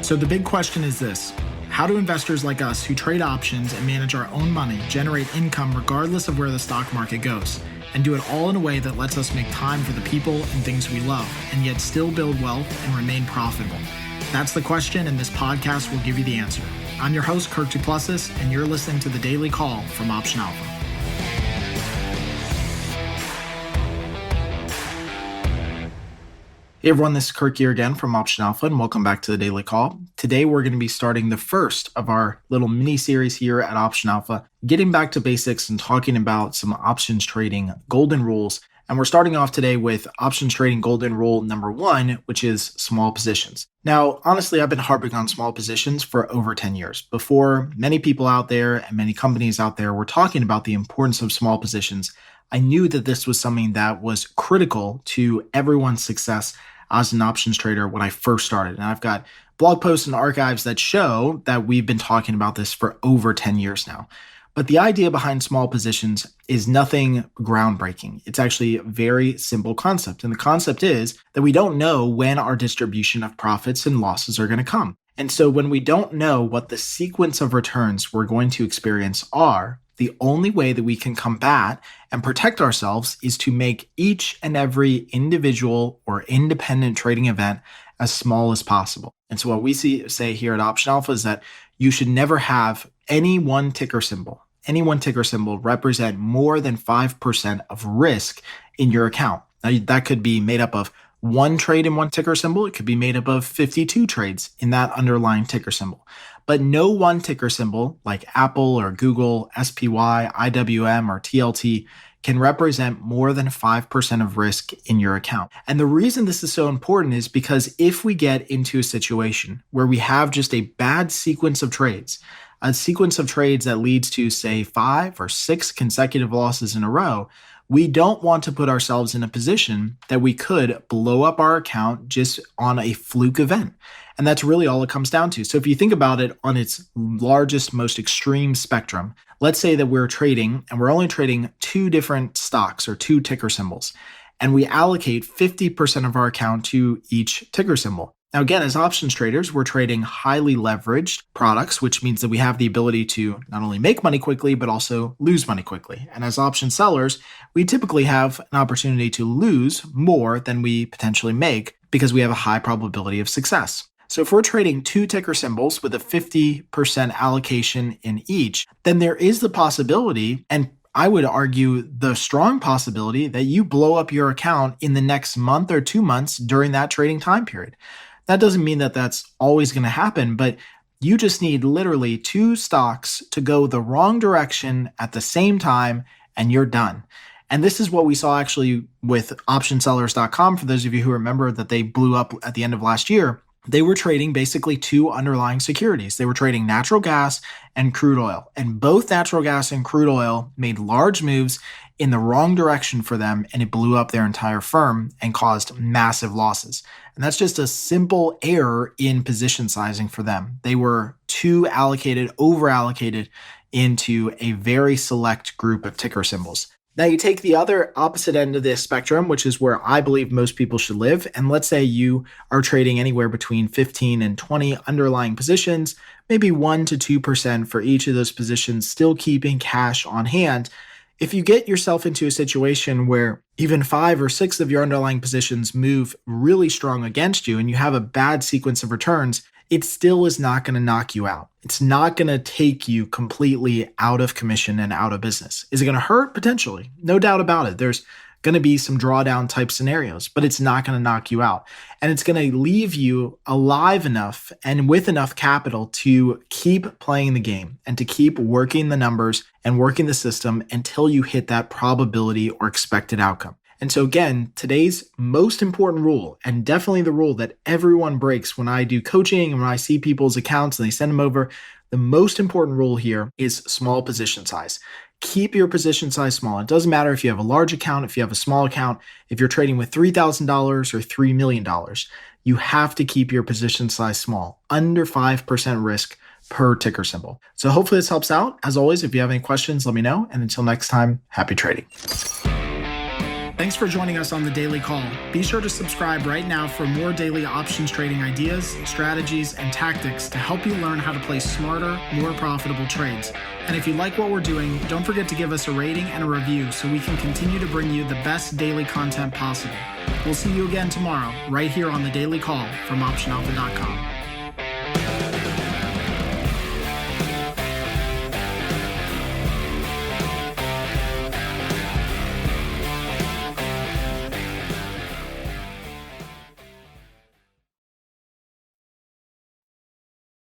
So the big question is this: how do investors like us who trade options and manage our own money generate income regardless of where the stock market goes, and do it all in a way that lets us make time for the people and things we love, and yet still build wealth and remain profitable? That's the question, and this podcast will give you the answer. I'm your host, Kirk Duplessis, and you're listening to the Daily Call from Option Alpha. Hey everyone, this is Kirk here again from Option Alpha, and welcome back to the Daily Call. Today we're going to be starting the first of our little mini-series here at Option Alpha, getting back to basics and talking about some options trading golden rules. And we're starting off today with options trading golden rule number 1, which is small positions. Now, honestly, I've been harping on small positions for over 10 years. Before many people out there and many companies out there were talking about the importance of small positions, I knew that this was something that was critical to everyone's success as an options trader when I first started. And I've got blog posts and archives that show that we've been talking about this for over 10 years now. But the idea behind small positions is nothing groundbreaking. It's actually a very simple concept. And the concept is that we don't know when our distribution of profits and losses are going to come. And so when we don't know what the sequence of returns we're going to experience are, the only way that we can combat and protect ourselves is to make each and every individual or independent trading event as small as possible. And so what we say here at Option Alpha is that you should never have any one ticker symbol represent more than 5% of risk in your account. Now, that could be made up of one trade in one ticker symbol. It could be made up of 52 trades in that underlying ticker symbol. But no one ticker symbol like Apple or Google, SPY, IWM, or TLT can represent more than 5% of risk in your account. And the reason this is so important is because if we get into a situation where we have just a bad sequence of trades, a sequence of trades that leads to, say, 5 or 6 consecutive losses in a row, we don't want to put ourselves in a position that we could blow up our account just on a fluke event. And that's really all it comes down to. So if you think about it on its largest, most extreme spectrum, let's say that we're trading and we're only trading 2 different stocks or 2 ticker symbols, and we allocate 50% of our account to each ticker symbol. Now, again, as options traders, we're trading highly leveraged products, which means that we have the ability to not only make money quickly, but also lose money quickly. And as option sellers, we typically have an opportunity to lose more than we potentially make because we have a high probability of success. So if we're trading 2 ticker symbols with a 50% allocation in each, then there is the possibility, and I would argue the strong possibility, that you blow up your account in the next month or 2 months during that trading time period. That doesn't mean that that's always going to happen, but you just need literally 2 stocks to go the wrong direction at the same time, and you're done. And this is what we saw actually with optionsellers.com. For those of you who remember that they blew up at the end of last year, they were trading basically 2 underlying securities. They were trading natural gas and crude oil. And both natural gas and crude oil made large moves in the wrong direction for them, and it blew up their entire firm and caused massive losses. And that's just a simple error in position sizing for them. They were too allocated, over-allocated into a very select group of ticker symbols. Now you take the other opposite end of this spectrum, which is where I believe most people should live. And let's say you are trading anywhere between 15 and 20 underlying positions, maybe 1 to 2% for each of those positions, still keeping cash on hand. If you get yourself into a situation where even 5 or 6 of your underlying positions move really strong against you and you have a bad sequence of returns, it still is not going to knock you out. It's not going to take you completely out of commission and out of business. Is it going to hurt? Potentially. No doubt about it. There's going to be some drawdown type scenarios, but it's not going to knock you out. And it's going to leave you alive enough and with enough capital to keep playing the game and to keep working the numbers and working the system until you hit that probability or expected outcome. And so again, today's most important rule, and definitely the rule that everyone breaks when I do coaching and when I see people's accounts and they send them over, the most important rule here is small position size. Keep your position size small. It doesn't matter if you have a large account, if you have a small account, if you're trading with $3,000 or $3 million, you have to keep your position size small, under 5% risk per ticker symbol. So hopefully this helps out. As always, if you have any questions, let me know. And until next time, happy trading. Thanks for joining us on the Daily Call. Be sure to subscribe right now for more daily options trading ideas, strategies, and tactics to help you learn how to place smarter, more profitable trades. And if you like what we're doing, don't forget to give us a rating and a review so we can continue to bring you the best daily content possible. We'll see you again tomorrow, right here on the Daily Call from OptionAlpha.com.